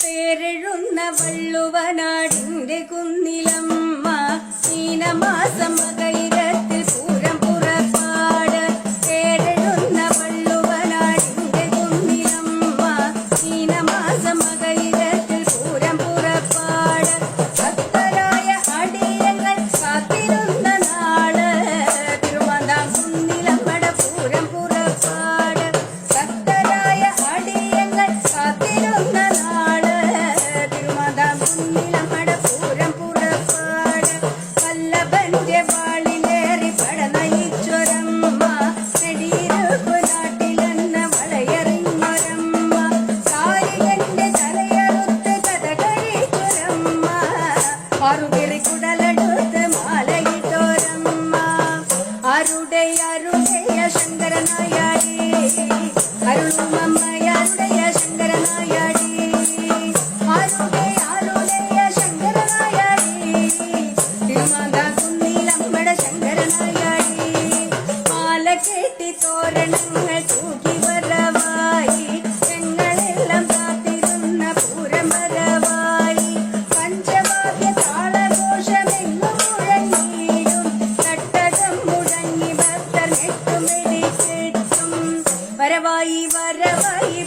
പേരെഴുന്ന വള്ളുവനാടിന്റെ കുന്നിലമ്മ മീനമാസം മകയിരത്തിൽ പൂരം പുറപ്പാട്. പേരെഴുന്ന വള്ളുവനാടിന്റെ കുന്നിലമ്മ മീനമാസം മകയിരത്തിൽ പൂരം പുറപ്പാട്. ഭക്തരായ അടിയങ്ങൾ കാത്തിരുന്ന നാള് തിരുമാന്താം കുന്നിലമ്മടെ പൂരം പുറപ്പാട്. ഭക്തരായ അടിയങ്ങൾ കാത്തിരുന്ന നാള് തിരുമാന്താം കുന്നിലമ്മടെ പൂരം പുറപ്പാട്. വല്ലഭന്റെ വാളിലേറി പട നയിച്ചൊരമ്മ നെടിയിരുപ്പ് നാട്ടിലെന്ന വളയെറിഞ്ഞൊരമ്മ. കാരികന്റെ തലയറുത്ത് കഥ കഴിച്ചൊരമ്മ ആറുകിറി കുടലെടുത്ത് മാലയിട്ടൊരമ്മ. ആരുടെയ ശങ്കരനായാടി അരുളുമമ്മയാരുടെയ ശങ്കരനായാടി. ആരുടെയ ശങ്കരനായാടി തിരുമാന്താം കുന്നിലമ്മടെ ശങ്കരനായാടി. മാല കെട്ടി തോരണങ്ങൾ തൂക്കി വരവായി ഞങ്ങളെല്ലാം കാത്തിരുന്ന പൂരം വരവായി. പഞ്ചവാദ്യ താളഘോഷമെങ്ങും മുഴങ്ങിയിടും തട്ടകം മുഴങ്ങി ഭക്തർ നെട്ടുമെടിക്കെട്ടും. വരവായി വരവായി